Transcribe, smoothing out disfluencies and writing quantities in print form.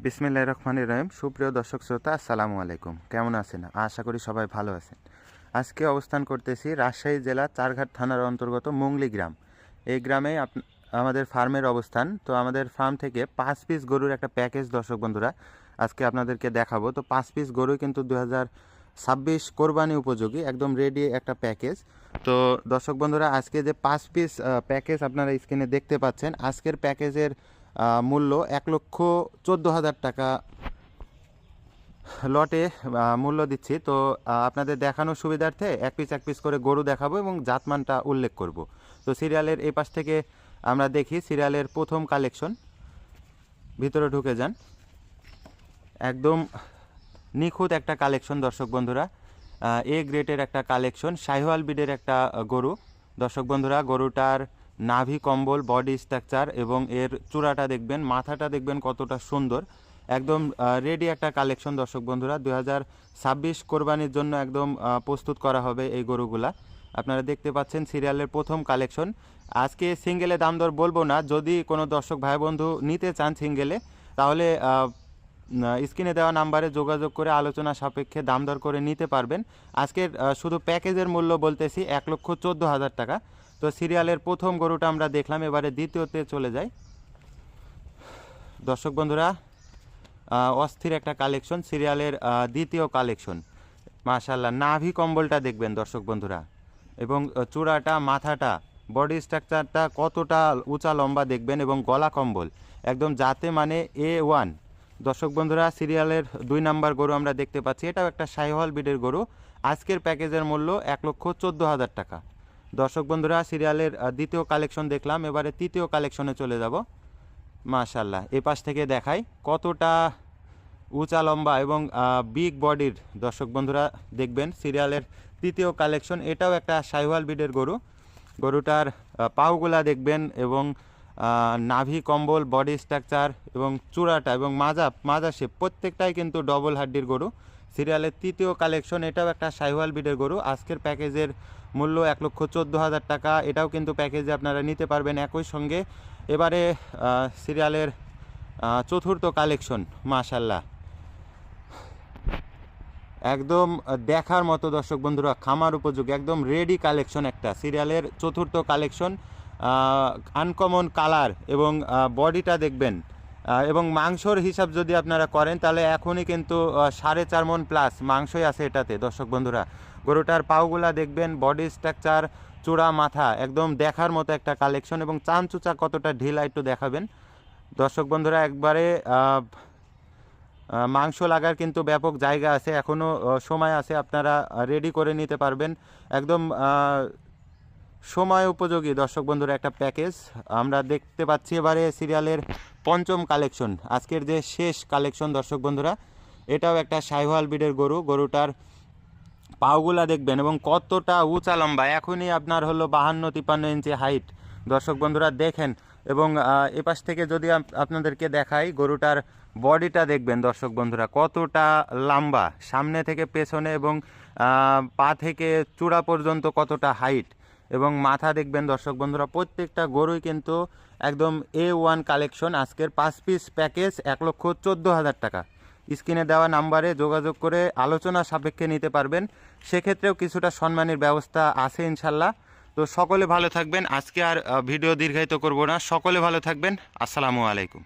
বিসমিল্লাহির রহমানির রহিম। সুপ্রিয় দর্শক শ্রোতা, আসসালামু আলাইকুম। কেমন আছেন? আশা করি সবাই ভালো আছেন। আজকে অবস্থান করতেছি রাজশাহী জেলা চারঘাট থানার অন্তর্গত মুংলি গ্রাম। এই গ্রামেই আমাদের ফার্মের অবস্থান। তো আমাদের ফার্ম থেকে 5 পিস গরুর একটা প্যাকেজ দর্শক বন্ধুরা আজকে আপনাদেরকে দেখাবো। তো 5 পিস গরু কিন্তু 2026 কোরবানি উপযোগী, একদম রেডি একটা প্যাকেজ। তো দর্শক বন্ধুরা, আজকে যে 5 পিস প্যাকেজ আপনারা স্ক্রিনে দেখতে পাচ্ছেন, আজকের প্যাকেজের মূল্য 1,14,000 টাকা লটে মূল্য দিচ্ছি। তো আপনাদের দেখানোর সুবিধার্থে এক পিস করে গরু দেখাবো এবং জাতমানটা উল্লেখ করব। তো সিরিয়ালের এই পাশ থেকে আমরা দেখি সিরিয়ালের প্রথম কালেকশন। ভিতরে ঢুকে যান। একদম নিখুঁত একটা কালেকশন দর্শক বন্ধুরা, এ গ্রেডের একটা কালেকশন, শাহিওয়াল বিডের একটা গরু। দর্শক বন্ধুরা, গরুটার নাভি কম্বল, বডি স্ট্রাকচার এবং এর চূড়াটা দেখবেন, মাথাটা দেখবেন কতটা সুন্দর। একদম রেডি একটা কালেকশন দর্শক বন্ধুরা, 2026 কোরবানির জন্য একদম প্রস্তুত করা হবে এই গরুগুলা। আপনারা দেখতে পাচ্ছেন সিরিয়ালের প্রথম কালেকশন। আজকে সিঙ্গেলে দাম দর বলবো না, যদি কোনো দর্শক ভাই বন্ধু নিতে চান সিঙ্গেলে, তাহলে স্ক্রিনে দেওয়া নাম্বারে যোগাযোগ করে আলোচনা সাপেক্ষে দাম দর করে নিতে পারবেন। আজকের শুধু প্যাকেজের মূল্য বলতেছি 1,14,000 টাকা। তো সিরিয়ালের প্রথম গরুটা আমরা দেখলাম, এবারে দ্বিতীয়তে চলে যাই। দর্শক বন্ধুরা, অস্থির একটা কালেকশন, সিরিয়ালের দ্বিতীয় কালেকশন। মাশাআল্লাহ, নাভি কম্বলটা দেখবেন দর্শক বন্ধুরা, এবং চূড়াটা, মাথাটা, বডি স্ট্রাকচারটা কতটা উঁচা লম্বা দেখবেন, এবং গলা কম্বল একদম যাতে মানে A1। দর্শক বন্ধুরা, সিরিয়ালের 2 নাম্বার গরু আমরা দেখতে পাচ্ছি, এটাও একটা শাহিওয়াল বিডের গরু। আজকের প্যাকেজের মূল্য 1,14,000 টাকা। দর্শক বন্ধুরা, সিরিয়ালের দ্বিতীয় কালেকশন দেখলাম, এবারে তৃতীয় কালেকশনে চলে যাব। মাশাআল্লাহ, এই পাশ থেকে দেখাই কতটা উঁচা লম্বা এবং বিগ বডির। দর্শক বন্ধুরা দেখবেন সিরিয়ালের তৃতীয় কালেকশন, এটাও একটা শাহিওয়াল বিডের গরু। গরুটার পাউগুলা দেখবেন, এবং নাভি কম্বল, বডি স্ট্রাকচার এবং চূড়াটা এবং মাজা শেপ প্রত্যেকটাই কিন্তু ডবল হাড্ডির গরু। সিরিয়ালের তৃতীয় কালেকশন, এটাও একটা শাহিওয়াল বিডের গরু। আজকের প্যাকেজের মূল্য 1,14,000 টাকা। এটাও কিন্তু প্যাকেজে আপনারা নিতে পারবেন একই সঙ্গে। এবারে সিরিয়ালের চতুর্থ কালেকশন, মাশাআল্লাহ একদম দেখার মতো দর্শক বন্ধুরা, খামার উপযোগী একদম রেডি কালেকশন একটা। সিরিয়ালের চতুর্থ কালেকশন, আনকমন কালার এবং বডিটা দেখবেন, এবং মাংসর হিসাব যদি আপনারা করেন তাহলে এখনই কিন্তু 4.5 মণ প্লাস মাংসই আছে এটাতে। দর্শক বন্ধুরা, গরুটার পাউগুলা দেখবেন, বডি স্ট্রাকচার, চূড়া, মাথা একদম দেখার মতো একটা কালেকশন, এবং চামচুচা কতটা ঢিলা একটু দেখাবেন দর্শক বন্ধুরা। একবারে মাংস লাগার কিন্তু ব্যাপক জায়গা আছে, এখনও সময় আছে, আপনারা রেডি করে নিতে পারবেন। একদম সময় উপযোগী দর্শক বন্ধুরা একটা প্যাকেজ আমরা দেখতে পাচ্ছি। এবারে সিরিয়ালের পঞ্চম কালেকশন, আজকের যে শেষ কালেকশন দর্শক বন্ধুরা, এটাও একটা শাহিওয়াল বিডের গরু। গরুটার পাউগুলা দেখবেন এবং কতটা উঁচা লম্বা, এখনই আপনার হলো 52-53 ইঞ্চি হাইট। দর্শক বন্ধুরা দেখেন, এবং এপাশ থেকে যদি আপনাদেরকে দেখাই, গরুটার বডিটা দেখবেন দর্শক বন্ধুরা কতটা লম্বা, সামনে থেকে পেছনে এবং পা থেকে চূড়া পর্যন্ত কতটা হাইট, এবং মাথা দেখবেন দর্শক বন্ধুরা। প্রত্যেকটা গরুই কিন্তু একদম A1 কালেকশন। আজকের 5 পিস প্যাকেজ 1,14,000 টাকা। স্ক্রিনে দেওয়া নাম্বারে যোগাযোগ করে আলোচনা সাপেক্ষে নিতে পারবেন, সেক্ষেত্রেও কিছুটা সম্মানের ব্যবস্থা আছে ইনশাল্লাহ। তো সকলে ভালো থাকবেন, আজকে আর ভিডিও দীর্ঘায়িত করব না, সকলে ভালো থাকবেন। আসসালামু আলাইকুম।